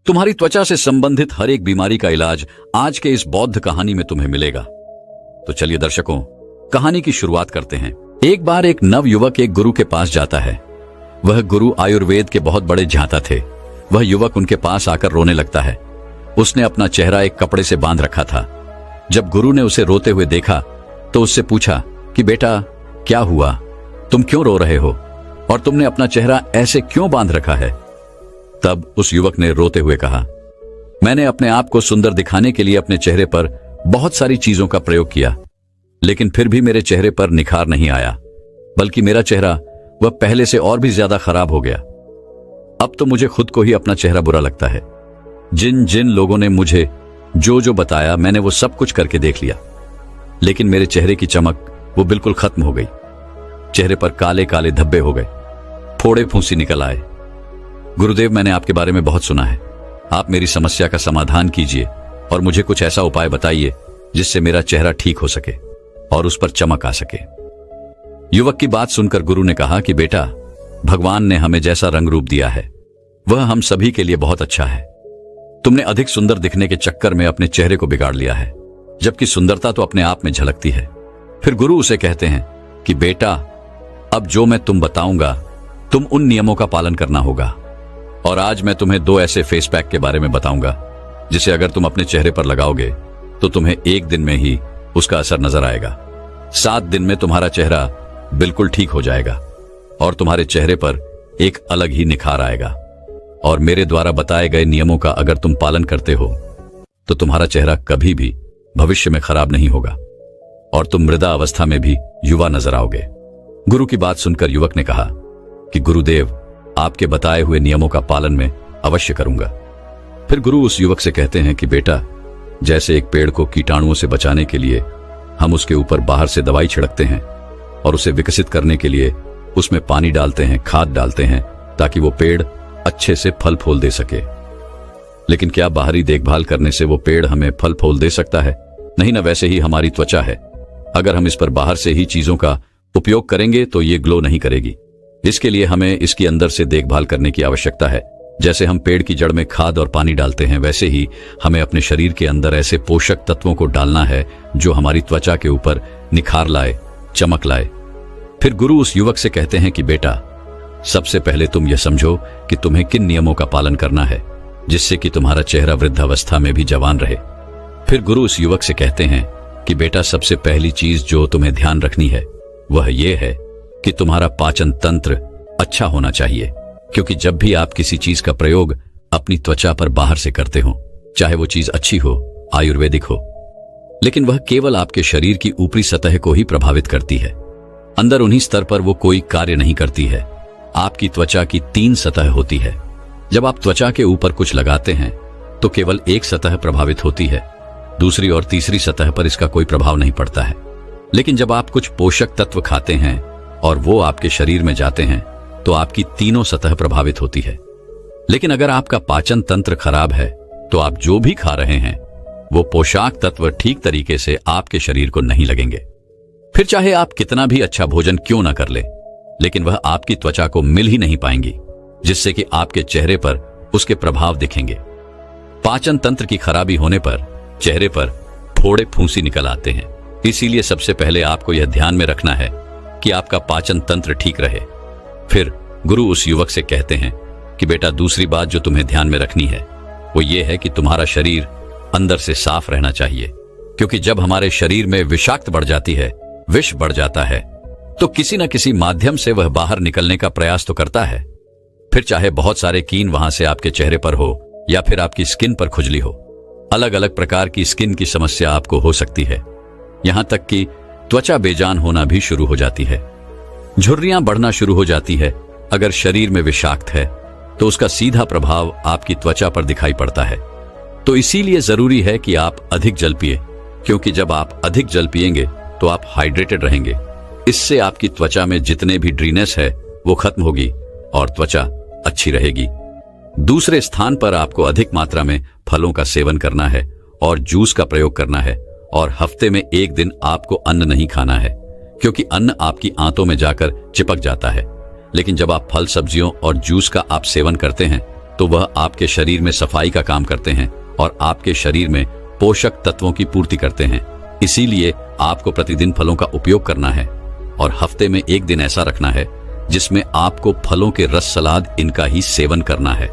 तुम्हारी त्वचा से संबंधित हर एक बीमारी का इलाज आज के इस बौद्ध कहानी में तुम्हें मिलेगा। तो चलिए दर्शकों, कहानी की शुरुआत करते हैं। एक बार एक नव युवक एक गुरु के पास जाता है। वह गुरु आयुर्वेद के बहुत बड़े जानता थे। वह युवक उनके पास आकर रोने लगता है। उसने अपना चेहरा एक कपड़े से बांध रखा था। जब गुरु ने उसे रोते हुए देखा तो उससे पूछा कि बेटा, क्या हुआ? तुम क्यों रो रहे हो और तुमने अपना चेहरा ऐसे क्यों बांध रखा है? तब उस युवक ने रोते हुए कहा, मैंने अपने आप को सुंदर दिखाने के लिए अपने चेहरे पर बहुत सारी चीजों का प्रयोग किया, लेकिन फिर भी मेरे चेहरे पर निखार नहीं आया, बल्कि मेरा चेहरा वह पहले से और भी ज्यादा खराब हो गया। अब तो मुझे खुद को ही अपना चेहरा बुरा लगता है। जिन जिन लोगों ने मुझे जो जो बताया मैंने वो सब कुछ करके देख लिया, लेकिन मेरे चेहरे की चमक वो बिल्कुल खत्म हो गई। चेहरे पर काले काले धब्बे हो गए, फोड़े फूंसी निकल आए। गुरुदेव, मैंने आपके बारे में बहुत सुना है। आप मेरी समस्या का समाधान कीजिए और मुझे कुछ ऐसा उपाय बताइए जिससे मेरा चेहरा ठीक हो सके और उस पर चमक आ सके। युवक की बात सुनकर गुरु ने कहा कि बेटा, भगवान ने हमें जैसा रंग रूप दिया है वह हम सभी के लिए बहुत अच्छा है। तुमने अधिक सुंदर दिखने के चक्कर में अपने चेहरे को बिगाड़ लिया है, जबकि सुंदरता तो अपने आप में झलकती है। फिर गुरु उसे कहते हैं कि बेटा, अब जो मैं तुम बताऊंगा तुम उन नियमों का पालन करना होगा। और आज मैं तुम्हें 2 ऐसे फेस पैक के बारे में बताऊंगा जिसे अगर तुम अपने चेहरे पर लगाओगे तो तुम्हें 1 दिन में ही उसका असर नजर आएगा। 7 दिन में तुम्हारा चेहरा बिल्कुल ठीक हो जाएगा और तुम्हारे चेहरे पर एक अलग ही निखार आएगा। और मेरे द्वारा बताए गए नियमों का अगर तुम पालन करते हो तो तुम्हारा चेहरा कभी भी भविष्य में खराब नहीं होगा और तुम मृदा अवस्था में भी युवा नजर आओगे। गुरु की बात सुनकर युवक ने कहा कि गुरुदेव, आपके बताए हुए नियमों का पालन मैं अवश्य करूंगा। फिर गुरु उस युवक से कहते हैं कि बेटा, जैसे एक पेड़ को कीटाणुओं से बचाने के लिए हम उसके ऊपर बाहर से दवाई छिड़कते हैं और उसे विकसित करने के लिए उसमें पानी डालते हैं, खाद डालते हैं, ताकि वो पेड़ अच्छे से फल फूल दे सके। लेकिन क्या बाहरी देखभाल करने से वो पेड़ हमें फल फूल दे सकता है? नहीं ना। वैसे ही हमारी त्वचा है, अगर हम इस पर बाहर से ही चीजों का उपयोग करेंगे तो ये ग्लो नहीं करेगी। इसके लिए हमें इसकी अंदर से देखभाल करने की आवश्यकता है। जैसे हम पेड़ की जड़ में खाद और पानी डालते हैं, वैसे ही हमें अपने शरीर के अंदर ऐसे पोषक तत्वों को डालना है जो हमारी त्वचा के ऊपर निखार लाए, चमक लाए। फिर गुरु उस युवक से कहते हैं कि बेटा, सबसे पहले तुम यह समझो कि तुम्हें किन नियमों का पालन करना है जिससे कि तुम्हारा चेहरा वृद्धावस्था में भी जवान रहे। फिर गुरु उस युवक से कहते हैं कि बेटा, सबसे पहली चीज जो तुम्हें ध्यान रखनी है वह यह है कि तुम्हारा पाचन तंत्र अच्छा होना चाहिए, क्योंकि जब भी आप किसी चीज का प्रयोग अपनी त्वचा पर बाहर से करते हो, चाहे वो चीज अच्छी हो, आयुर्वेदिक हो, लेकिन वह केवल आपके शरीर की ऊपरी सतह को ही प्रभावित करती है। अंदर उन्हीं स्तर पर वो कोई कार्य नहीं करती है। आपकी त्वचा की 3 सतह होती है। जब आप त्वचा के ऊपर कुछ लगाते हैं तो केवल एक सतह प्रभावित होती है, दूसरी और तीसरी सतह पर इसका कोई प्रभाव नहीं पड़ता है। लेकिन जब आप कुछ पोषक तत्व खाते हैं और वो आपके शरीर में जाते हैं तो आपकी तीनों सतह प्रभावित होती है। लेकिन अगर आपका पाचन तंत्र खराब है तो आप जो भी खा रहे हैं वो पोषक तत्व ठीक तरीके से आपके शरीर को नहीं लगेंगे। फिर चाहे आप कितना भी अच्छा भोजन क्यों ना कर ले, लेकिन वह आपकी त्वचा को मिल ही नहीं पाएंगी, जिससे कि आपके चेहरे पर उसके प्रभाव दिखेंगे। पाचन तंत्र की खराबी होने पर चेहरे पर फोड़े फूंसी निकल आते हैं। इसीलिए सबसे पहले आपको यह ध्यान में रखना है कि आपका पाचन तंत्र ठीक रहे। फिर गुरु उस युवक से कहते हैं कि बेटा, दूसरी बात जो तुम्हें ध्यान में रखनी है वो ये है कि तुम्हारा शरीर अंदर से साफ रहना चाहिए, क्योंकि जब हमारे शरीर में विषाक्त बढ़ जाती है, विष बढ़ जाता है, तो किसी न किसी माध्यम से वह बाहर निकलने का प्रयास तो करता है। फिर चाहे बहुत सारे कीन वहां से आपके चेहरे पर हो या फिर आपकी स्किन पर खुजली हो, अलग अलग प्रकार की स्किन की समस्या आपको हो सकती है। यहां तक कि त्वचा बेजान होना भी शुरू हो जाती है, झुर्रियां बढ़ना शुरू हो जाती है। अगर शरीर में विषाक्त है तो उसका सीधा प्रभाव आपकी त्वचा पर दिखाई पड़ता है। तो इसीलिए जरूरी है कि आप अधिक जल पिए, क्योंकि जब आप अधिक जल पिएंगे तो आप हाइड्रेटेड रहेंगे। इससे आपकी त्वचा में जितने भी ड्रीनेस है वो खत्म होगी और त्वचा अच्छी रहेगी। दूसरे स्थान पर आपको अधिक मात्रा में फलों का सेवन करना है और जूस का प्रयोग करना है, और हफ्ते में 1 दिन आपको अन्न नहीं खाना है, क्योंकि अन्न आपकी आंतों में जाकर चिपक जाता है। लेकिन जब आप फल, सब्जियों और जूस का आप सेवन करते हैं तो वह आपके शरीर में सफाई का काम करते हैं और आपके शरीर में पोषक तत्वों की पूर्ति करते हैं। इसीलिए आपको प्रतिदिन फलों का उपयोग करना है और हफ्ते में एक दिन ऐसा रखना है जिसमें आपको फलों के रस सलाद इनका ही सेवन करना है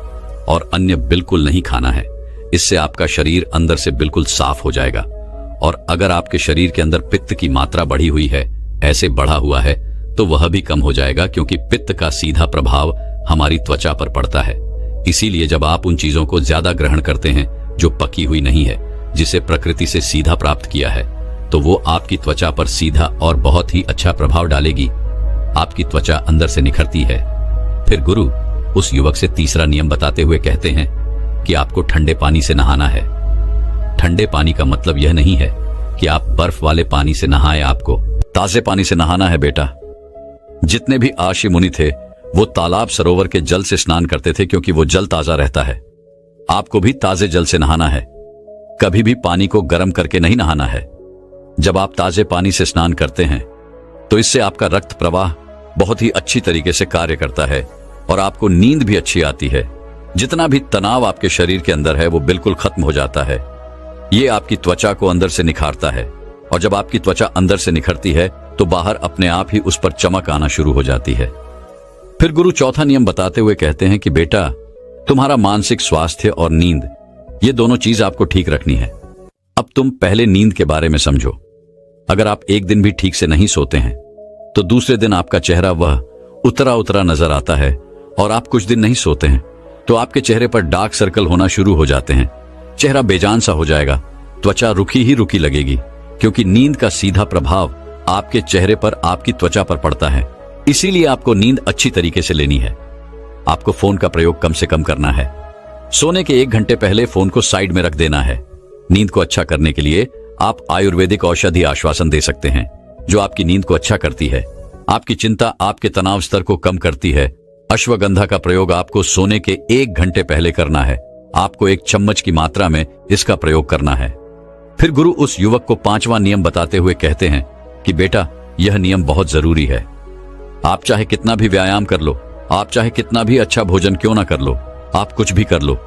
और अन्य बिल्कुल नहीं खाना है। इससे आपका शरीर अंदर से बिल्कुल साफ हो जाएगा। और अगर आपके शरीर के अंदर पित्त की मात्रा बढ़ी हुई है, ऐसे बढ़ा हुआ है, तो वह भी कम हो जाएगा, क्योंकि पित्त का सीधा प्रभाव हमारी त्वचा पर पड़ता है। इसीलिए जब आप उन चीजों को ज्यादा ग्रहण करते हैं जो पकी हुई नहीं है, जिसे प्रकृति से सीधा प्राप्त किया है, तो वो आपकी त्वचा पर सीधा और बहुत ही अच्छा प्रभाव डालेगी। आपकी त्वचा अंदर से निखरती है। फिर गुरु उस युवक से तीसरा नियम बताते हुए कहते हैं कि आपको ठंडे पानी से नहाना है। ठंडे पानी का मतलब यह नहीं है कि आप बर्फ वाले पानी से नहाएं, आपको ताजे पानी से नहाना है बेटा। जितने भी आशी मुनि थे वो तालाब सरोवर के जल से स्नान करते थे, क्योंकि वो जल ताजा रहता है। आपको भी ताजे जल से नहाना है, कभी भी पानी को गर्म करके नहीं नहाना है। जब आप ताजे पानी से स्नान करते हैं तो इससे आपका रक्त प्रवाह बहुत ही अच्छी तरीके से कार्य करता है और आपको नींद भी अच्छी आती है। जितना भी तनाव आपके शरीर के अंदर है वो बिल्कुल खत्म हो जाता है। ये आपकी त्वचा को अंदर से निखारता है और जब आपकी त्वचा अंदर से निखरती है तो बाहर अपने आप ही उस पर चमक आना शुरू हो जाती है। फिर गुरु चौथा नियम बताते हुए कहते हैं कि बेटा, तुम्हारा मानसिक स्वास्थ्य और नींद, ये दोनों चीज आपको ठीक रखनी है। अब तुम पहले नींद के बारे में समझो। अगर आप एक दिन भी ठीक से नहीं सोते हैं तो दूसरे दिन आपका चेहरा वह उतरा उतरा नजर आता है, और आप कुछ दिन नहीं सोते हैं तो आपके चेहरे पर डार्क सर्कल होना शुरू हो जाते हैं। चेहरा बेजान सा हो जाएगा, त्वचा रुखी ही रुखी लगेगी, क्योंकि नींद का सीधा प्रभाव आपके चेहरे पर, आपकी त्वचा पर पड़ता है। इसीलिए आपको नींद अच्छी तरीके से लेनी है। आपको फोन का प्रयोग कम से कम करना है। सोने के 1 घंटे पहले फोन को साइड में रख देना है। नींद को अच्छा करने के लिए आप आयुर्वेदिक औषधि आश्वासन दे सकते हैं, जो आपकी नींद को अच्छा करती है, आपकी चिंता, आपके तनाव स्तर को कम करती है। अश्वगंधा का प्रयोग आपको सोने के 1 घंटे पहले करना है। आपको 1 चम्मच की मात्रा में इसका प्रयोग करना है। फिर गुरु उस युवक को 5वां नियम बताते हुए कहते हैं कि बेटा, यह नियम बहुत जरूरी है। आप चाहे कितना भी व्यायाम कर लो, आप चाहे कितना भी अच्छा भोजन क्यों ना कर लो, आप कुछ भी कर लो,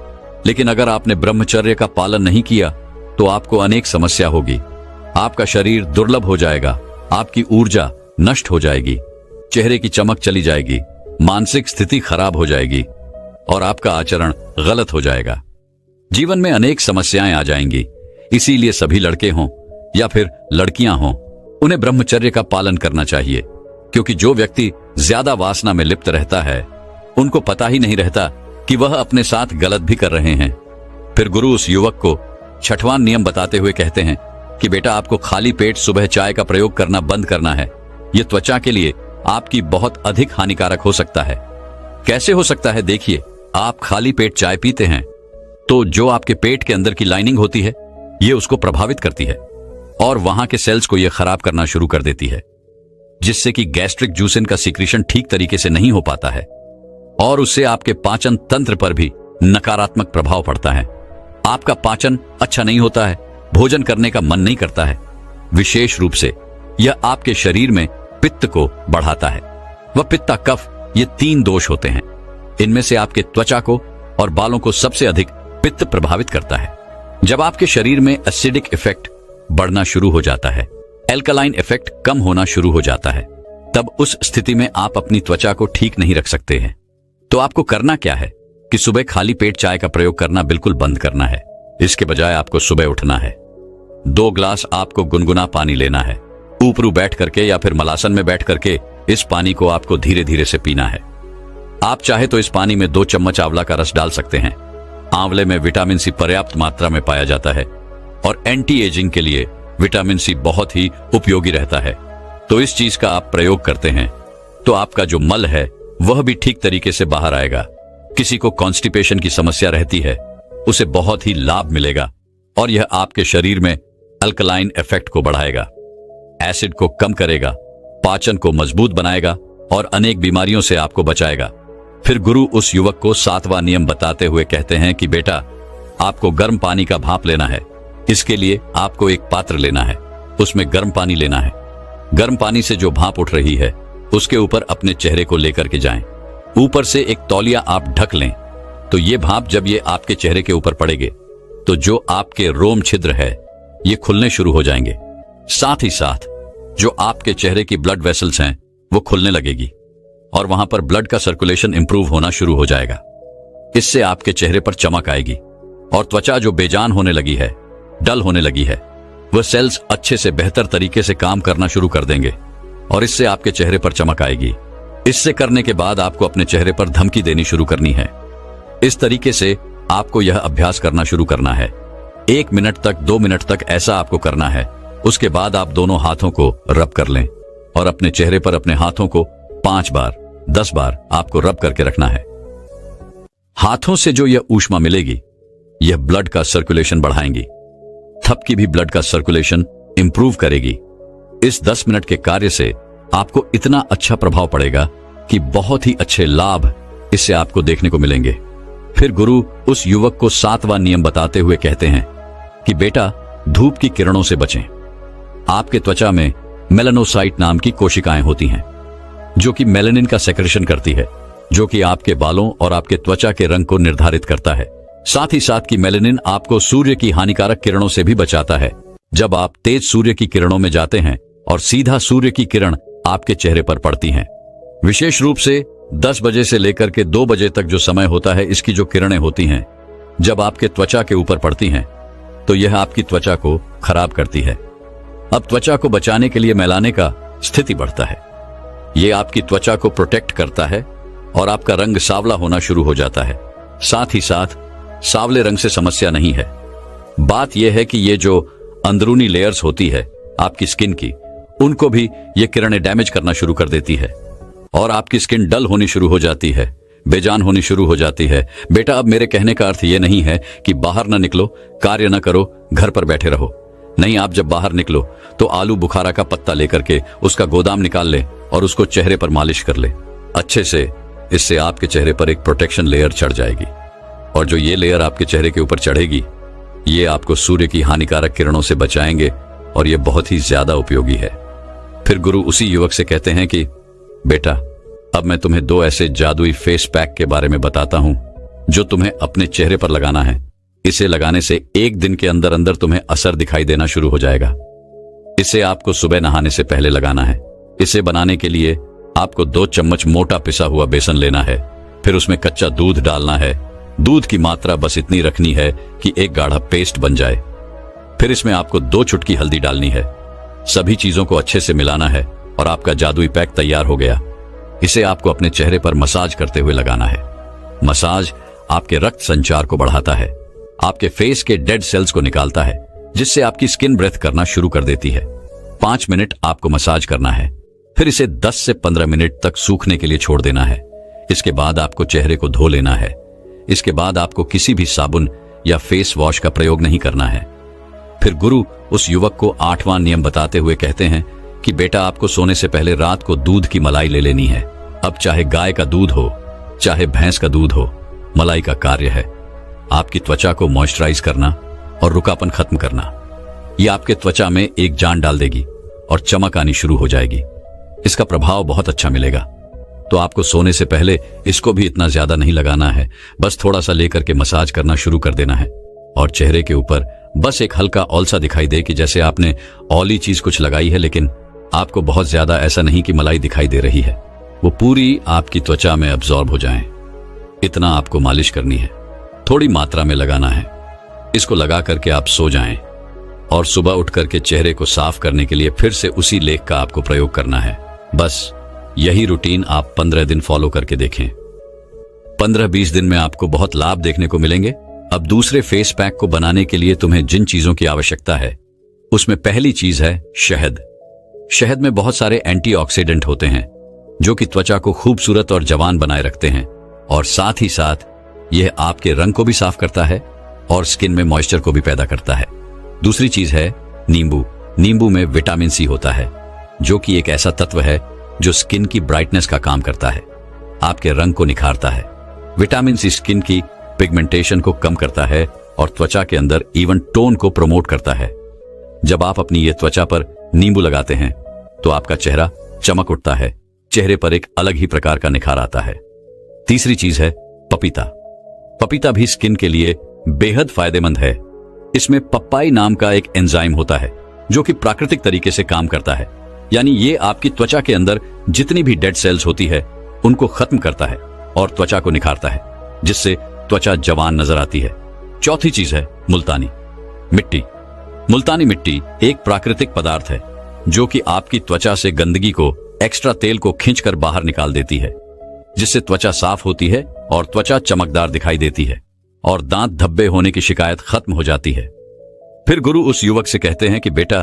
लेकिन अगर आपने ब्रह्मचर्य का पालन नहीं किया तो आपको अनेक समस्या होगी। आपका शरीर दुर्लभ हो जाएगा, आपकी ऊर्जा नष्ट हो जाएगी, चेहरे की चमक चली जाएगी, मानसिक स्थिति खराब हो जाएगी और आपका आचरण गलत हो जाएगा। जीवन में अनेक समस्याएं आ जाएंगी। इसीलिए सभी लड़के हों या फिर लड़कियां हों, उन्हें ब्रह्मचर्य का पालन करना चाहिए, क्योंकि जो व्यक्ति ज्यादा वासना में लिप्त रहता है उनको पता ही नहीं रहता कि वह अपने साथ गलत भी कर रहे हैं। फिर गुरु उस युवक को 6वां नियम बताते हुए कहते हैं कि बेटा, आपको खाली पेट सुबह चाय का प्रयोग करना बंद करना है। यह त्वचा के लिए आपकी बहुत अधिक हानिकारक हो सकता है। कैसे हो सकता है? देखिए, आप खाली पेट चाय पीते हैं तो जो आपके पेट के अंदर की लाइनिंग होती है ये उसको प्रभावित करती है और वहां के सेल्स को यह खराब करना शुरू कर देती है, जिससे कि गैस्ट्रिक जूसिन का सीक्रेशन ठीक तरीके से नहीं हो पाता है और उससे आपके पाचन तंत्र पर भी नकारात्मक प्रभाव पड़ता है। आपका पाचन अच्छा नहीं होता है, भोजन करने का मन नहीं करता है। विशेष रूप से यह आपके शरीर में पित्त को बढ़ाता है। वह पित्ता कफ, ये 3 दोष होते हैं। इनमें से आपके त्वचा को और बालों को सबसे अधिक पित्त प्रभावित करता है। जब आपके शरीर में एसिडिक इफेक्ट बढ़ना शुरू हो जाता है, एल्कलाइन इफेक्ट कम होना शुरू हो जाता है, तब उस स्थिति में आप अपनी त्वचा को ठीक नहीं रख सकते हैं। तो आपको करना क्या है कि सुबह खाली पेट चाय का प्रयोग करना बिल्कुल बंद करना है। इसके बजाय आपको सुबह उठना है, 2 ग्लास आपको गुनगुना पानी लेना है। ऊपरू बैठ करके या फिर मलासन में बैठ करके इस पानी को आपको धीरे धीरे से पीना है। आप चाहे तो इस पानी में 2 चम्मच आंवला का रस डाल सकते हैं। आंवले में विटामिन सी पर्याप्त मात्रा में पाया जाता है और एंटी एजिंग के लिए विटामिन सी बहुत ही उपयोगी रहता है। तो इस चीज का आप प्रयोग करते हैं तो आपका जो मल है वह भी ठीक तरीके से बाहर आएगा। किसी को कॉन्स्टिपेशन की समस्या रहती है, उसे बहुत ही लाभ मिलेगा और यह आपके शरीर में अल्कलाइन इफेक्ट को बढ़ाएगा, एसिड को कम करेगा, पाचन को मजबूत बनाएगा और अनेक बीमारियों से आपको बचाएगा। फिर गुरु उस युवक को 7वां नियम बताते हुए कहते हैं कि बेटा, आपको गर्म पानी का भाप लेना है। इसके लिए आपको एक पात्र लेना है, उसमें गर्म पानी लेना है। गर्म पानी से जो भाप उठ रही है उसके ऊपर अपने चेहरे को लेकर के जाएं। ऊपर से एक तौलिया आप ढक लें तो ये भाप जब ये आपके चेहरे के ऊपर पड़ेगे तो जो आपके रोम छिद्र है ये खुलने शुरू हो जाएंगे। साथ ही साथ जो आपके चेहरे की ब्लड वेसल्स हैं वो खुलने लगेगी और वहां पर ब्लड का सर्कुलेशन इंप्रूव होना शुरू हो जाएगा। इससे आपके चेहरे पर चमक आएगी और त्वचा जो बेजान होने लगी है, डल होने लगी है, वह सेल्स अच्छे से बेहतर तरीके से काम करना शुरू कर देंगे और इससे आपके चेहरे पर चमक आएगी। इससे करने के बाद आपको अपने चेहरे पर धमकी देनी शुरू करनी है। इस तरीके से आपको यह अभ्यास करना शुरू करना है। 1 मिनट तक 2 मिनट तक ऐसा आपको करना है। उसके बाद आप दोनों हाथों को रब कर लें और अपने चेहरे पर अपने हाथों को 5 बार 10 बार आपको रब करके रखना है। हाथों से जो यह ऊष्मा मिलेगी यह ब्लड का सर्कुलेशन बढ़ाएंगी। थपकी भी ब्लड का सर्कुलेशन इंप्रूव करेगी। इस 10 मिनट के कार्य से आपको इतना अच्छा प्रभाव पड़ेगा कि बहुत ही अच्छे लाभ इससे आपको देखने को मिलेंगे। फिर गुरु उस युवक को 7वां नियम बताते हुए कहते हैं कि बेटा, धूप की किरणों से बचें। आपके त्वचा में मेलानोसाइट नाम की कोशिकाएं होती हैं जो कि मेलानिन का सेक्रेशन करती है, जो कि आपके बालों और आपके त्वचा के रंग को निर्धारित करता है। साथ ही साथ कि मेलानिन आपको सूर्य की हानिकारक किरणों से भी बचाता है। जब आप तेज सूर्य की किरणों में जाते हैं और सीधा सूर्य की किरण आपके चेहरे पर पड़ती हैं, विशेष रूप से 10 बजे से लेकर के 2 बजे तक जो समय होता है, इसकी जो किरणें होती हैं जब आपके त्वचा के ऊपर पड़ती हैं तो यह आपकी त्वचा को खराब करती है। अब त्वचा को बचाने के लिए मेलाने का स्थिति बढ़ता है। यह आपकी त्वचा को प्रोटेक्ट करता है और आपका रंग सांवला होना शुरू हो जाता है। साथ ही साथ सांवले रंग से समस्या नहीं है। बात यह है कि ये जो अंदरूनी लेयर्स होती है आपकी स्किन की, उनको भी ये किरणें डैमेज करना शुरू कर देती है और आपकी स्किन डल होनी शुरू हो जाती है, बेजान होनी शुरू हो जाती है। बेटा, अब मेरे कहने का अर्थ ये नहीं है कि बाहर ना निकलो, कार्य ना करो, घर पर बैठे रहो। नहीं, आप जब बाहर निकलो तो आलू बुखारा का पत्ता लेकर के उसका गोदाम निकाल ले और उसको चेहरे पर मालिश कर ले अच्छे से। इससे आपके चेहरे पर एक प्रोटेक्शन लेयर चढ़ जाएगी और जो ये लेयर आपके चेहरे के ऊपर चढ़ेगी ये आपको सूर्य की हानिकारक किरणों से बचाएंगे और ये बहुत ही ज्यादा उपयोगी है। फिर गुरु उसी युवक से कहते हैं कि बेटा, अब मैं तुम्हें 2 ऐसे जादुई फेस पैक के बारे में बताता हूं जो तुम्हें अपने चेहरे पर लगाना है। इसे लगाने से 1 दिन के अंदर अंदर तुम्हें असर दिखाई देना शुरू हो जाएगा। इसे आपको सुबह नहाने से पहले लगाना है। इसे बनाने के लिए आपको 2 चम्मच मोटा पिसा हुआ बेसन लेना है। फिर उसमें कच्चा दूध डालना है। दूध की मात्रा बस इतनी रखनी है कि एक गाढ़ा पेस्ट बन जाए। फिर इसमें आपको 2 चुटकी हल्दी डालनी है। सभी चीजों को अच्छे से मिलाना है और आपका जादुई पैक तैयार हो गया। इसे आपको अपने चेहरे पर मसाज करते हुए लगाना है। मसाज आपके रक्त संचार को बढ़ाता है, आपके फेस के डेड सेल्स को निकालता है, जिससे आपकी स्किन ब्रेथ करना शुरू कर देती है। 5 मिनट आपको मसाज करना है। फिर इसे 10 से 15 मिनट तक सूखने के लिए छोड़ देना है। इसके बाद आपको चेहरे को धो लेना है। इसके बाद आपको किसी भी साबुन या फेस वॉश का प्रयोग नहीं करना है। फिर गुरु उस युवक को 8वां नियम बताते हुए कहते हैं कि बेटा, आपको सोने से पहले रात को दूध की मलाई ले लेनी है। अब चाहे गाय का दूध हो, चाहे भैंस का दूध हो, मलाई का कार्य है आपकी त्वचा को मॉइस्चराइज करना और रुकापन खत्म करना। यह आपके त्वचा में एक जान डाल देगी और चमक आनी शुरू हो जाएगी। इसका प्रभाव बहुत अच्छा मिलेगा। तो आपको सोने से पहले इसको भी इतना ज्यादा नहीं लगाना है, बस थोड़ा सा लेकर के मसाज करना शुरू कर देना है और चेहरे के ऊपर बस एक हल्का ऑल-सा दिखाई दे कि जैसे आपने ऑयली चीज कुछ लगाई है, लेकिन आपको बहुत ज्यादा ऐसा नहीं कि मलाई दिखाई दे रही है। वो पूरी आपकी त्वचा में अब्सॉर्ब हो जाएं। इतना आपको मालिश करनी है, थोड़ी मात्रा में लगाना है। इसको लगा करके आप सो जाएं और सुबह उठ करके चेहरे को साफ करने के लिए फिर से उसी लेख का आपको प्रयोग करना है। बस यही रूटीन आप 15 दिन फॉलो करके देखें। 15-20 दिन में आपको बहुत लाभ देखने को मिलेंगे। अब दूसरे फेस पैक को बनाने के लिए तुम्हें जिन चीजों की आवश्यकता है उसमें पहली चीज है शहद। शहद में बहुत सारे एंटीऑक्सीडेंट होते हैं जो कि त्वचा को खूबसूरत और जवान बनाए रखते हैं और साथ ही साथ यह आपके रंग को भी साफ करता है और स्किन में मॉइस्चर को भी पैदा करता है। दूसरी चीज है नींबू। नींबू में विटामिन सी होता है जो कि एक ऐसा तत्व है जो स्किन की ब्राइटनेस का काम करता है, आपके रंग को निखारता है। विटामिन सी स्किन की पिगमेंटेशन को कम करता है और त्वचा के अंदर इवन टोन को प्रमोट करता है। जब आप अपनी ये त्वचा पर नींबू लगाते हैं तो आपका चेहरा चमक उठता है, चेहरे पर एक अलग ही प्रकार का निखार आता है। तीसरी चीज है पपीता। पपीता भी स्किन के लिए बेहद फायदेमंद है। इसमें पपाई नाम का एक एंजाइम होता है जो कि प्राकृतिक तरीके से काम करता है, यानी ये आपकी त्वचा के अंदर जितनी भी डेड सेल्स होती है उनको खत्म करता है और त्वचा को निखारता है, जिससे त्वचा जवान नजर आती है। चौथी चीज है मुल्तानी मिट्टी। मुल्तानी मिट्टी एक प्राकृतिक पदार्थ है जो कि आपकी त्वचा से गंदगी को, एक्स्ट्रा तेल को खींचकर बाहर निकाल देती है, जिससे त्वचा साफ होती है और त्वचा चमकदार दिखाई देती है और दांत धब्बे होने की शिकायत खत्म हो जाती है। फिर गुरु उस युवक से कहते हैं कि बेटा,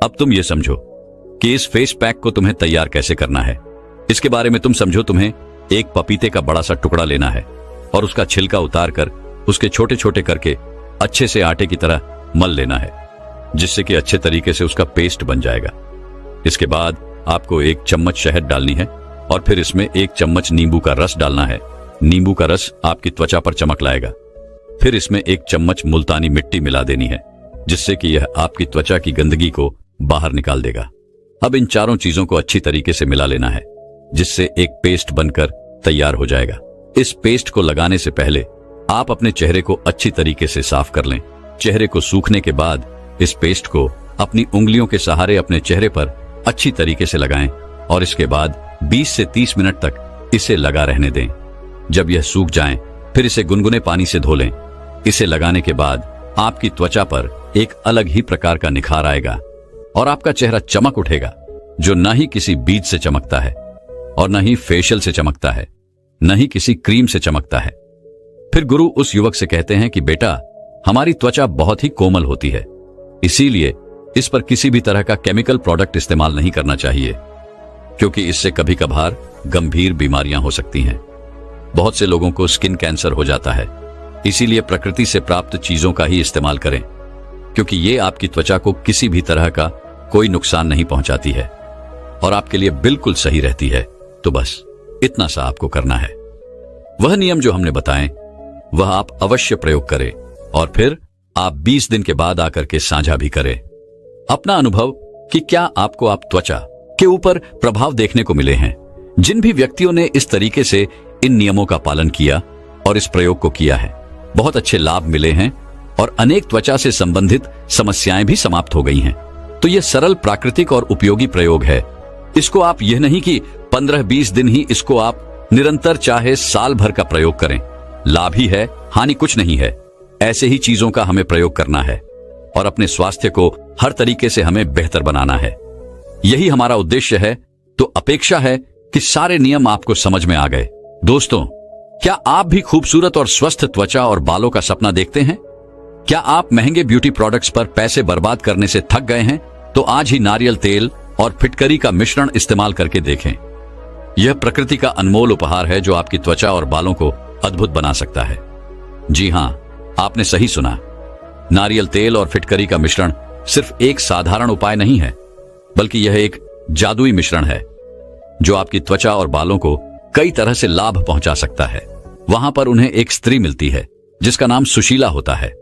अब तुम ये समझो कि इस फेस पैक को तुम्हें तैयार कैसे करना है। इसके बारे में तुम समझो, तुम्हें एक पपीते का बड़ा सा टुकड़ा लेना है और उसका छिलका उतार कर उसके छोटे छोटे करके अच्छे से आटे की तरह मल लेना है, जिससे कि अच्छे तरीके से उसका पेस्ट बन जाएगा। इसके बाद आपको 1 चम्मच शहद डालनी है और फिर इसमें 1 चम्मच नींबू का रस डालना है। नींबू का रस आपकी त्वचा पर चमक लाएगा। फिर इसमें 1 चम्मच मुल्तानी मिट्टी मिला देनी है, जिससे कि यह आपकी त्वचा की गंदगी को बाहर निकाल देगा। अब इन चारों चीजों को अच्छी तरीके से मिला लेना है, जिससे एक पेस्ट बनकर तैयार हो जाएगा। इस पेस्ट को लगाने से पहले आप अपने चेहरे को अच्छी तरीके से साफ कर लें। चेहरे को सूखने के बाद इस पेस्ट को अपनी उंगलियों के सहारे अपने चेहरे पर अच्छी तरीके से लगाएं और इसके बाद 20 से 30 मिनट तक इसे लगा रहने दें। जब यह सूख जाए फिर इसे गुनगुने पानी से धो लें। इसे लगाने के बाद आपकी त्वचा पर एक अलग ही प्रकार का निखार आएगा और आपका चेहरा चमक उठेगा, जो न ही किसी बीज से चमकता है और न ही फेशियल से चमकता है, न ही किसी क्रीम से चमकता है। फिर गुरु उस युवक से कहते हैं कि बेटा, हमारी त्वचा बहुत ही कोमल होती है, इसीलिए इस पर किसी भी तरह का केमिकल प्रोडक्ट इस्तेमाल नहीं करना चाहिए, क्योंकि इससे कभी कभार गंभीर बीमारियां हो सकती हैं। बहुत से लोगों को स्किन कैंसर हो जाता है। इसीलिए प्रकृति से प्राप्त चीजों का ही इस्तेमाल करें, क्योंकि ये आपकी त्वचा को किसी भी तरह का कोई नुकसान नहीं पहुंचाती है और आपके लिए बिल्कुल सही रहती है। तो बस इतना सा आपको करना है। वह नियम जो हमने बताएं वह आप अवश्य प्रयोग करें और फिर आप 20 दिन के बाद आकर के साझा भी करें अपना अनुभव कि क्या आपको आप त्वचा के ऊपर प्रभाव देखने को मिले हैं। जिन भी व्यक्तियों ने इस तरीके से इन नियमों का पालन किया और इस प्रयोग को किया है, बहुत अच्छे लाभ मिले हैं और अनेक त्वचा से संबंधित समस्याएं भी समाप्त हो गई हैं। तो यह सरल, प्राकृतिक और उपयोगी प्रयोग है। इसको आप यह नहीं कि 15-20 दिन ही, इसको आप निरंतर चाहे साल भर का प्रयोग करें। लाभ ही है, हानि कुछ नहीं है। ऐसे ही चीजों का हमें प्रयोग करना है और अपने स्वास्थ्य को हर तरीके से हमें बेहतर बनाना है। यही हमारा उद्देश्य है। तो अपेक्षा है कि सारे नियम आपको समझ में आ गए। दोस्तों, क्या आप भी खूबसूरत और स्वस्थ त्वचा और बालों का सपना देखते हैं? क्या आप महंगे ब्यूटी प्रोडक्ट्स पर पैसे बर्बाद करने से थक गए हैं? तो आज ही नारियल तेल और फिटकरी का मिश्रण इस्तेमाल करके देखें। यह प्रकृति का अनमोल उपहार है जो आपकी त्वचा और बालों को अद्भुत बना सकता है। जी हां, आपने सही सुना। नारियल तेल और फिटकरी का मिश्रण सिर्फ एक साधारण उपाय नहीं है, बल्कि यह एक जादुई मिश्रण है जो आपकी त्वचा और बालों को कई तरह से लाभ पहुंचा सकता है। वहां पर उन्हें एक स्त्री मिलती है जिसका नाम सुशीला होता है।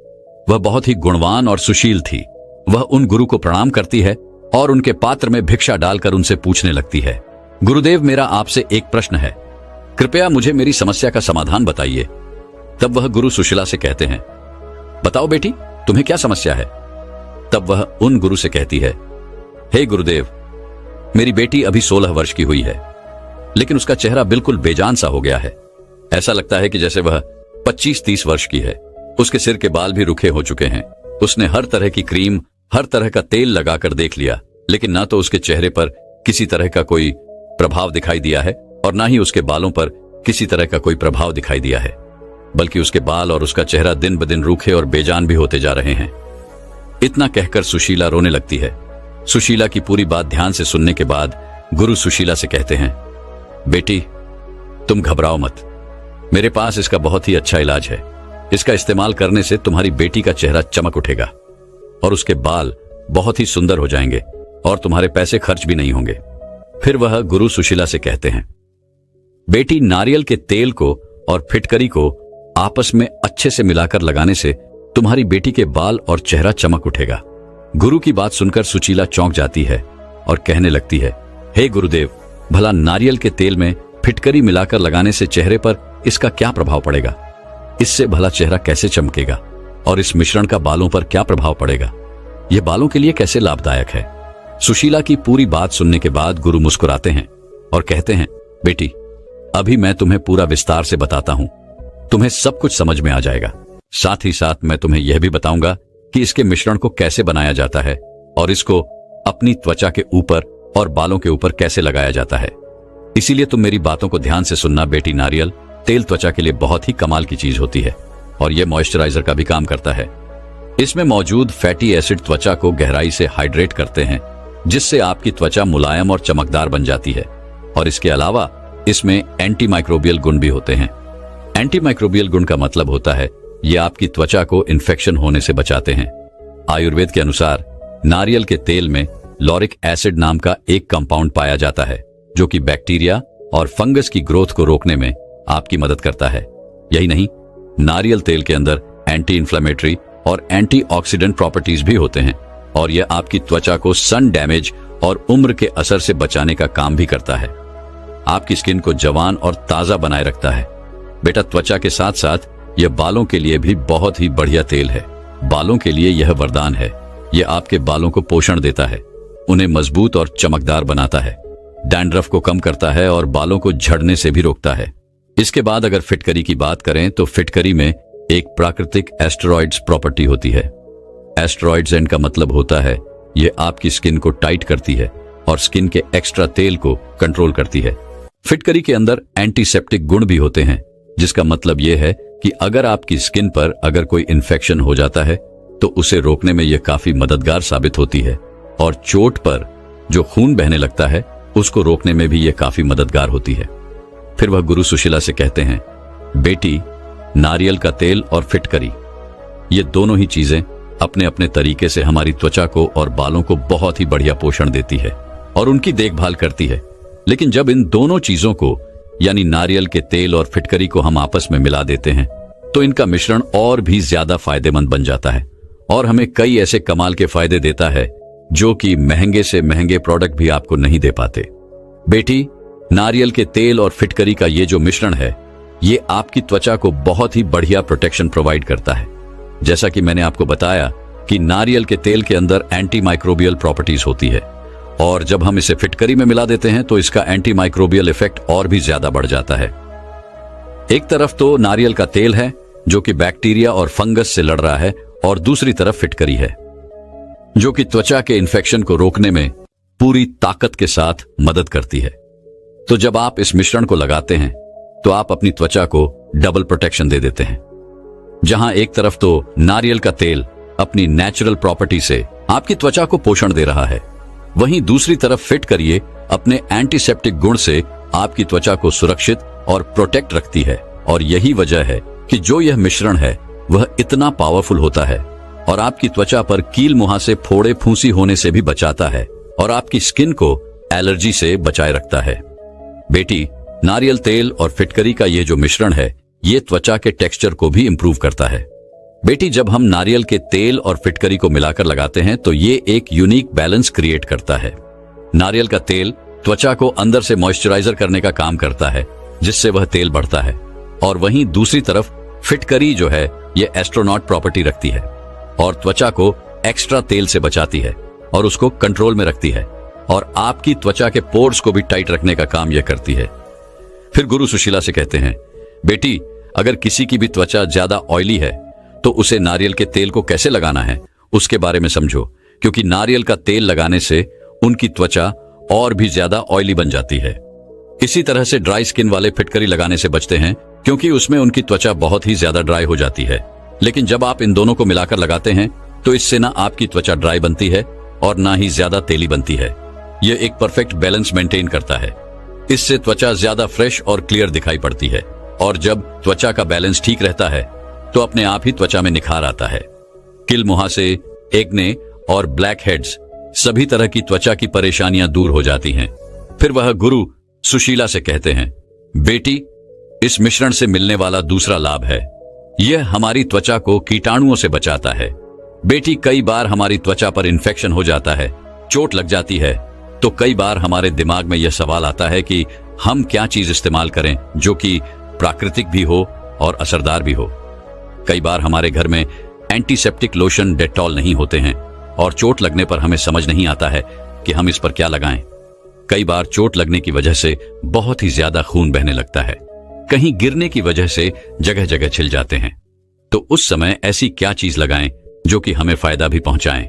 वह बहुत ही गुणवान और सुशील थी। वह उन गुरु को प्रणाम करती है और उनके पात्र में भिक्षा डालकर उनसे पूछने लगती है, गुरुदेव, मेरा आपसे एक प्रश्न है, कृपया मुझे मेरी समस्या का समाधान बताइए। तब वह गुरु सुशीला से कहते हैं, बताओ बेटी, तुम्हें क्या समस्या है? तब वह उन गुरु से कहती है, हे गुरुदेव, मेरी बेटी अभी 16 वर्ष की हुई है, लेकिन उसका चेहरा बिल्कुल बेजान सा हो गया है। ऐसा लगता है कि जैसे वह 25-30 वर्ष की है। उसके सिर के बाल भी रुखे हो चुके हैं। उसने हर तरह की क्रीम, हर तरह का तेल लगाकर देख लिया, लेकिन ना तो उसके चेहरे पर किसी तरह का कोई प्रभाव दिखाई दिया है और ना ही उसके बालों पर किसी तरह का कोई प्रभाव दिखाई दिया है, बल्कि उसके बाल और उसका चेहरा दिन ब दिन रूखे और बेजान भी होते जा रहे हैं। इतना कहकर सुशीला रोने लगती है। सुशीला की पूरी बात ध्यान से सुनने के बाद गुरु सुशीला से कहते हैं, बेटी, तुम घबराओ मत, मेरे पास इसका बहुत ही अच्छा इलाज है। इसका इस्तेमाल करने से तुम्हारी बेटी का चेहरा चमक उठेगा और उसके बाल बहुत ही सुंदर हो जाएंगे और तुम्हारे पैसे खर्च भी नहीं होंगे। फिर वह गुरु सुशीला से कहते हैं, बेटी, नारियल के तेल को और फिटकरी को आपस में अच्छे से मिलाकर लगाने से तुम्हारी बेटी के बाल और चेहरा चमक उठेगा। गुरु की बात सुनकर सुशीला चौंक जाती है और कहने लगती है, हे गुरुदेव, भला नारियल के तेल में फिटकरी मिलाकर लगाने से चेहरे पर इसका क्या प्रभाव पड़ेगा? इससे भला चेहरा कैसे चमकेगा और इस मिश्रण का बालों पर क्या प्रभाव पड़ेगा, यह बालों के लिए कैसे लाभदायक है। सुशीला की पूरी बात सुनने के बाद गुरु मुस्कुराते हैं और कहते हैं, बेटी, अभी मैं तुम्हें पूरा विस्तार से बताता हूं, तुम्हें सब कुछ समझ में आ जाएगा। साथ ही साथ मैं तुम्हें यह भी बताऊंगा कि इसके मिश्रण को कैसे बनाया जाता है और इसको अपनी त्वचा के ऊपर और बालों के ऊपर कैसे लगाया जाता है। इसीलिए तुम मेरी बातों को ध्यान से सुनना बेटी। नारियल तेल त्वचा के लिए बहुत ही कमाल की चीज होती है और यह मॉइस्चराइजर का भी काम करता है। इसमें मौजूद फैटी एसिड त्वचा को गहराई से हाइड्रेट करते हैं, जिससे आपकी त्वचा मुलायम और चमकदार बन जाती है। और इसके अलावा इसमें एंटी माइक्रोबियल गुण भी होते हैं। एंटी माइक्रोबियल गुण का मतलब होता है ये आपकी त्वचा को इन्फेक्शन होने से बचाते हैं। आयुर्वेद के अनुसार नारियल के तेल में लॉरिक एसिड नाम का एक कंपाउंड पाया जाता है, जो कि बैक्टीरिया और फंगस की ग्रोथ को रोकने में आपकी मदद करता है। यही नहीं, नारियल तेल के अंदर एंटी इंफ्लेमेटरी और एंटीऑक्सीडेंट प्रॉपर्टीज भी होते हैं और यह आपकी त्वचा को सन डैमेज और उम्र के असर से बचाने का काम भी करता है। आपकी स्किन को जवान और ताजा बनाए रखता है। बेटा, त्वचा के साथ साथ यह बालों के लिए भी बहुत ही बढ़िया तेल है। बालों के लिए यह वरदान है। यह आपके बालों को पोषण देता है, उन्हें मजबूत और चमकदार बनाता है, डैंड्रफ को कम करता है और बालों को झड़ने से भी रोकता है। इसके बाद अगर फिटकरी की बात करें तो फिटकरी में एक प्राकृतिक एस्टेरॉइड्स प्रॉपर्टी होती है। एस्टेरॉइड्स का मतलब होता है यह आपकी स्किन को टाइट करती है और स्किन के एक्स्ट्रा तेल को कंट्रोल करती है। फिटकरी के अंदर एंटीसेप्टिक गुण भी होते हैं, जिसका मतलब यह है कि अगर आपकी स्किन पर अगर कोई इन्फेक्शन हो जाता है तो उसे रोकने में यह काफी मददगार साबित होती है और चोट पर जो खून बहने लगता है उसको रोकने में भी यह काफी मददगार होती है। फिर वह गुरु सुशीला से कहते हैं, बेटी, नारियल का तेल और फिटकरी ये दोनों ही चीजें अपने अपने तरीके से हमारी त्वचा को और बालों को बहुत ही बढ़िया पोषण देती है और उनकी देखभाल करती है। लेकिन जब इन दोनों चीजों को यानी नारियल के तेल और फिटकरी को हम आपस में मिला देते हैं तो इनका मिश्रण और भी ज्यादा फायदेमंद बन जाता है और हमें कई ऐसे कमाल के फायदे देता है जो कि महंगे से महंगे प्रोडक्ट भी आपको नहीं दे पाते। बेटी, नारियल के तेल और फिटकरी का ये जो मिश्रण है ये आपकी त्वचा को बहुत ही बढ़िया प्रोटेक्शन प्रोवाइड करता है। जैसा कि मैंने आपको बताया कि नारियल के तेल के अंदर एंटी माइक्रोबियल प्रॉपर्टीज होती है और जब हम इसे फिटकरी में मिला देते हैं तो इसका एंटी माइक्रोबियल इफेक्ट और भी ज्यादा बढ़ जाता है। एक तरफ तो नारियल का तेल है जो कि बैक्टीरिया और फंगस से लड़ रहा है और दूसरी तरफ फिटकरी है जो कि त्वचा के इन्फेक्शन को रोकने में पूरी ताकत के साथ मदद करती है। तो जब आप इस मिश्रण को लगाते हैं तो आप अपनी त्वचा को डबल प्रोटेक्शन दे देते हैं। जहां एक तरफ तो नारियल का तेल अपनी नेचुरल प्रॉपर्टी से आपकी त्वचा को पोषण दे रहा है, वहीं दूसरी तरफ फिटकरी अपने एंटीसेप्टिक गुण से आपकी त्वचा को सुरक्षित और प्रोटेक्ट रखती है। और यही वजह है कि जो यह मिश्रण है वह इतना पावरफुल होता है और आपकी त्वचा पर कील मुहासे, फोड़े, फूंसी होने से भी बचाता है और आपकी स्किन को एलर्जी से बचाए रखता है। बेटी, नारियल तेल और फिटकरी का ये जो मिश्रण है ये त्वचा के टेक्सचर को भी इंप्रूव करता है। बेटी, जब हम नारियल के तेल और फिटकरी को मिलाकर लगाते हैं तो ये एक यूनिक बैलेंस क्रिएट करता है। नारियल का तेल त्वचा को अंदर से मॉइस्चराइजर करने का काम करता है जिससे वह तेल बढ़ता है और वहीं दूसरी तरफ फिटकरी जो है ये एस्ट्रोनॉट प्रॉपर्टी रखती है और त्वचा को एक्स्ट्रा तेल से बचाती है और उसको कंट्रोल में रखती है और आपकी त्वचा के पोर्स को भी टाइट रखने का काम यह करती है। फिर गुरु सुशीला से कहते हैं, बेटी, अगर किसी की भी त्वचा ज्यादा ऑयली है तो उसे नारियल के तेल को कैसे लगाना है उसके बारे में समझो, क्योंकि नारियल का तेल लगाने से उनकी त्वचा और भी ज्यादा ऑयली बन जाती है। इसी तरह से ड्राई स्किन वाले फिटकरी लगाने से बचते हैं क्योंकि उसमें उनकी त्वचा बहुत ही ज्यादा ड्राई हो जाती है। लेकिन जब आप इन दोनों को मिलाकर लगाते हैं तो इससे ना आपकी त्वचा ड्राई बनती है और ना ही ज्यादा तेली बनती है। यह एक परफेक्ट बैलेंस मेंटेन करता है। इससे त्वचा ज्यादा फ्रेश और क्लियर दिखाई पड़ती है और जब त्वचा का बैलेंस ठीक रहता है तो अपने आप ही त्वचा में निखार आता है। किल मुहासे, एक्ने और ब्लैक हेड्स सभी तरह की त्वचा की परेशानियां दूर हो जाती हैं। फिर वह गुरु सुशीला से कहते हैं, बेटी, इस मिश्रण से मिलने वाला दूसरा लाभ है यह हमारी त्वचा को कीटाणुओं से बचाता है। बेटी, कई बार हमारी त्वचा पर इन्फेक्शन हो जाता है, चोट लग जाती है, तो कई बार हमारे दिमाग में यह सवाल आता है कि हम क्या चीज इस्तेमाल करें जो कि प्राकृतिक भी हो और असरदार भी हो। कई बार हमारे घर में एंटीसेप्टिक लोशन डेटॉल नहीं होते हैं और चोट लगने पर हमें समझ नहीं आता है कि हम इस पर क्या लगाएं। कई बार चोट लगने की वजह से बहुत ही ज्यादा खून बहने लगता है, कहीं गिरने की वजह से जगह जगह छिल जाते हैं। तो उस समय ऐसी क्या चीज लगाएं जो कि हमें फायदा भी पहुंचाएं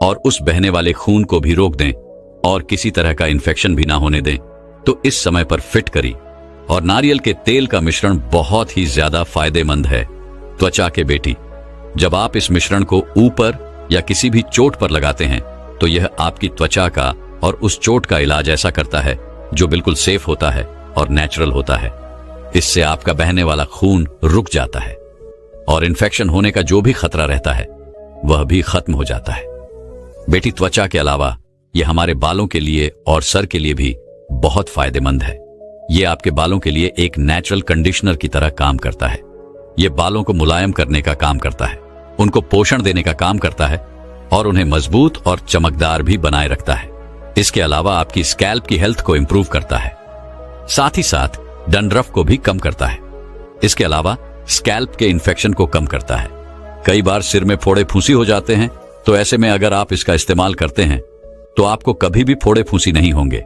और उस बहने वाले खून को भी रोक दें और किसी तरह का इन्फेक्शन भी ना होने दें। तो इस समय पर फिटकरी और नारियल के तेल का मिश्रण बहुत ही ज्यादा फायदेमंद है। त्वचा के बेटी, जब आप इस मिश्रण को ऊपर या किसी भी चोट पर लगाते हैं तो यह आपकी त्वचा का और उस चोट का इलाज ऐसा करता है जो बिल्कुल सेफ होता है और नेचुरल होता है। इससे आपका बहने वाला खून रुक जाता है और इन्फेक्शन होने का जो भी खतरा रहता है वह भी खत्म हो जाता है। बेटी, त्वचा के अलावा यह हमारे बालों के लिए और सर के लिए भी बहुत फायदेमंद है। यह आपके बालों के लिए एक नेचुरल कंडीशनर की तरह काम करता है। यह बालों को मुलायम करने का काम करता है, उनको पोषण देने का काम करता है और उन्हें मजबूत और चमकदार भी बनाए रखता है। इसके अलावा आपकी स्कैल्प की हेल्थ को इंप्रूव करता है, साथ ही साथ डंड्रफ को भी कम करता है। इसके अलावा स्कैल्प के इन्फेक्शन को कम करता है। कई बार सिर में फोड़े फूंसी हो जाते हैं, तो ऐसे में अगर आप इसका इस्तेमाल करते हैं तो आपको कभी भी फोड़े फूंसी नहीं होंगे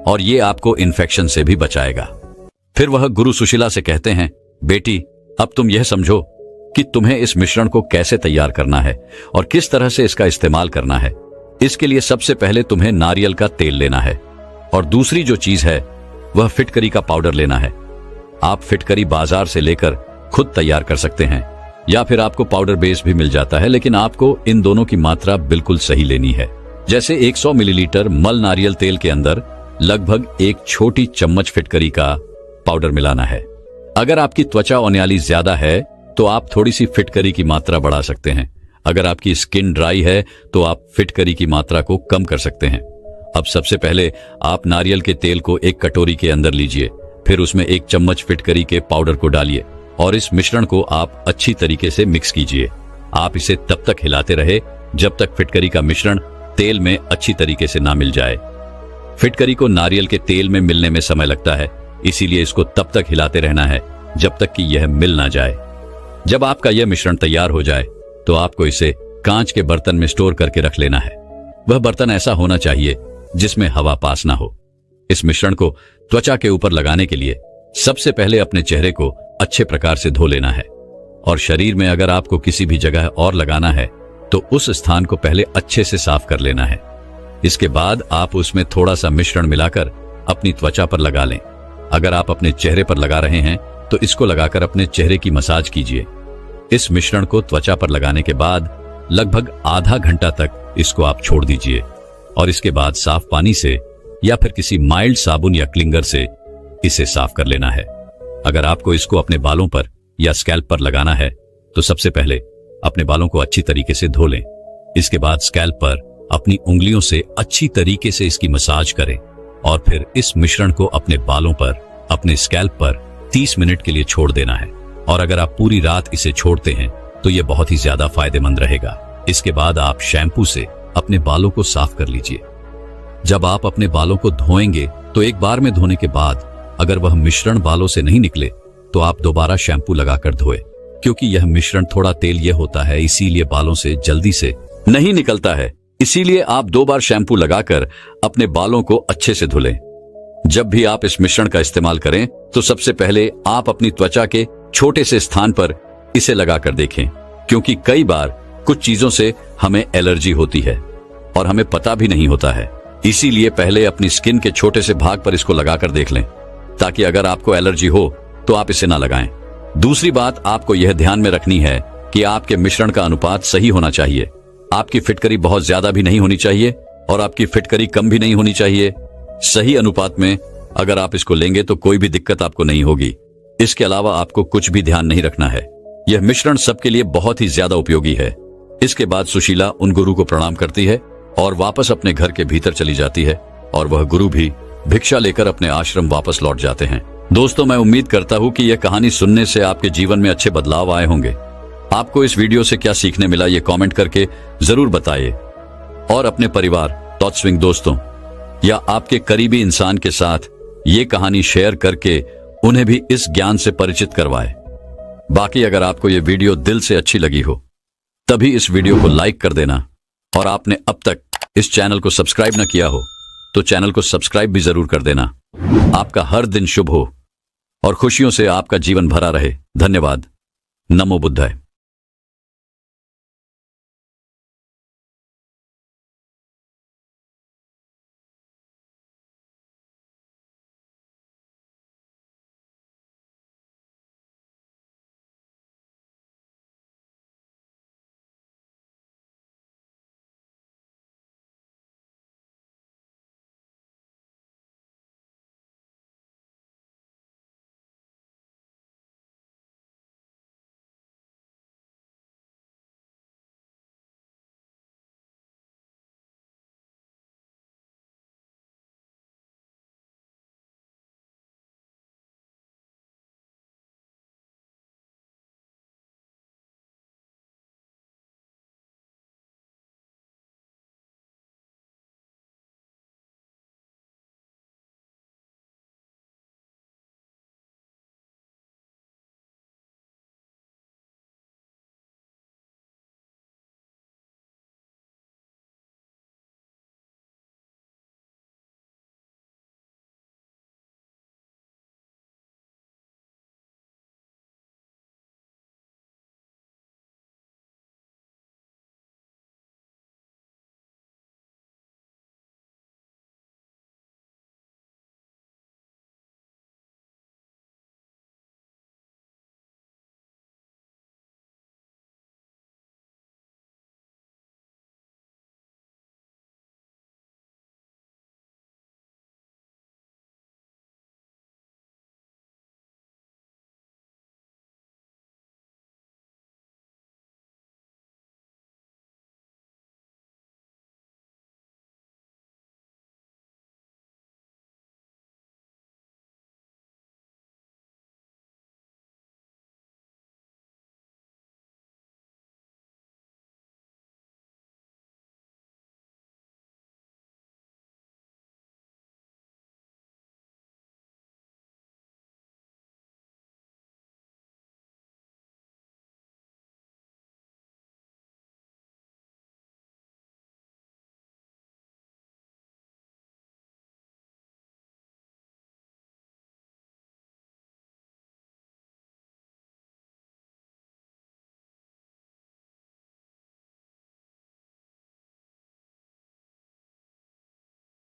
और ये आपको इन्फेक्शन से भी बचाएगा। फिर वह गुरु सुशीला से कहते हैं, बेटी, अब तुम यह समझो कि तुम्हें इस मिश्रण को कैसे तैयार करना है और किस तरह से इसका इस्तेमाल करना है। इसके लिए सबसे पहले तुम्हें नारियल का तेल लेना है और दूसरी जो चीज है वह फिटकरी का पाउडर लेना है। आप फिटकरी बाजार से लेकर खुद तैयार कर सकते हैं या फिर आपको पाउडर बेस भी मिल जाता है, लेकिन आपको इन दोनों की मात्रा बिल्कुल सही लेनी है। जैसे 100 मिलीलीटर मल नारियल तेल के अंदर लगभग एक छोटी चम्मच फिटकरी का पाउडर मिलाना है। अगर आपकी त्वचा ओन्याली ज्यादा है तो आप थोड़ी सी फिटकरी की मात्रा बढ़ा सकते हैं। अगर आपकी स्किन ड्राई है तो आप फिटकरी की मात्रा को कम कर सकते हैं। अब सबसे पहले आप नारियल के तेल को एक कटोरी के अंदर लीजिए, फिर उसमें 1 चम्मच फिटकरी के पाउडर को डालिए और इस मिश्रण को आप अच्छी तरीके से मिक्स कीजिए। आप इसे तब तक हिलाते रहे जब तक फिटकरी का मिश्रण तेल में अच्छी तरीके से ना मिल जाए। फिटकरी को नारियल के तेल में मिलने में समय लगता है, इसीलिए इसको तब तक हिलाते रहना है जब तक कि यह मिल ना जाए। जब आपका यह मिश्रण तैयार हो जाए तो आपको इसे कांच के बर्तन में स्टोर करके रख लेना है। वह बर्तन ऐसा होना चाहिए जिसमें हवा पास ना हो। इस मिश्रण को त्वचा के ऊपर लगाने के लिए सबसे पहले अपने चेहरे को अच्छे प्रकार से धो लेना है और शरीर में अगर आपको किसी भी जगह और लगाना है तो उस स्थान को पहले अच्छे से साफ कर लेना है। इसके बाद आप उसमें थोड़ा सा मिश्रण मिलाकर अपनी त्वचा पर लगा लें। अगर आप अपने चेहरे पर लगा रहे हैं तो इसको लगाकर अपने चेहरे की मसाज कीजिए। इस मिश्रण को त्वचा पर लगाने के बाद लगभग आधा घंटा तक इसको आप छोड़ दीजिए और इसके बाद साफ पानी से या फिर किसी माइल्ड साबुन या क्लिंगर से इसे साफ कर लेना है। अगर आपको इसको अपने बालों पर या स्कैल्प पर लगाना है तो सबसे पहले अपने बालों को अच्छी तरीके से धो लें। इसके बाद स्कैल्प पर अपनी उंगलियों से अच्छी तरीके से इसकी मसाज करें और फिर इस मिश्रण को अपने बालों पर, अपने स्कैल्प पर 30 मिनट के लिए छोड़ देना है। और अगर आप पूरी रात इसे छोड़ते हैं तो यह बहुत ही ज्यादा फायदेमंद रहेगा। इसके बाद आप शैम्पू से अपने बालों को साफ कर लीजिए। जब आप अपने बालों को धोएंगे तो एक बार में धोने के बाद अगर वह मिश्रण बालों से नहीं निकले तो आप दोबारा शैम्पू लगाकर धोए, क्योंकि यह मिश्रण थोड़ा तेलीय होता है, इसीलिए बालों से जल्दी से नहीं निकलता है। इसीलिए आप 2 बार शैम्पू लगाकर अपने बालों को अच्छे से धुलें। जब भी आप इस मिश्रण का इस्तेमाल करें तो सबसे पहले आप अपनी त्वचा के छोटे से स्थान पर इसे लगाकर देखें, क्योंकि कई बार कुछ चीजों से हमें एलर्जी होती है और हमें पता भी नहीं होता है। इसीलिए पहले अपनी स्किन के छोटे से भाग पर इसको लगाकर देख लें, ताकि अगर आपको एलर्जी हो तो आप इसे ना लगाएं। दूसरी बात आपको यह ध्यान में रखनी है कि आपके मिश्रण का अनुपात सही होना चाहिए। आपकी फिटकरी बहुत ज्यादा भी नहीं होनी चाहिए और आपकी फिटकरी कम भी नहीं होनी चाहिए। सही अनुपात में अगर आप इसको लेंगे तो कोई भी दिक्कत आपको नहीं होगी। इसके अलावा आपको कुछ भी ध्यान नहीं रखना है। यह मिश्रण सबके लिए बहुत ही ज्यादा उपयोगी है। इसके बाद सुशीला उन गुरु को प्रणाम करती है और वापस अपने घर के भीतर चली जाती है और वह गुरु भी भिक्षा लेकर अपने आश्रम वापस लौट जाते हैं। दोस्तों, मैं उम्मीद करता हूँ कि यह कहानी सुनने से आपके जीवन में अच्छे बदलाव आए होंगे। आपको इस वीडियो से क्या सीखने मिला ये कमेंट करके जरूर बताइए और अपने परिवार, थॉट स्विंग दोस्तों या आपके करीबी इंसान के साथ ये कहानी शेयर करके उन्हें भी इस ज्ञान से परिचित करवाएं। बाकी अगर आपको ये वीडियो दिल से अच्छी लगी हो तभी इस वीडियो को लाइक कर देना, और आपने अब तक इस चैनल को सब्सक्राइब न किया हो तो चैनल को सब्सक्राइब भी जरूर कर देना। आपका हर दिन शुभ हो और खुशियों से आपका जीवन भरा रहे। धन्यवाद। नमो बुद्धाय।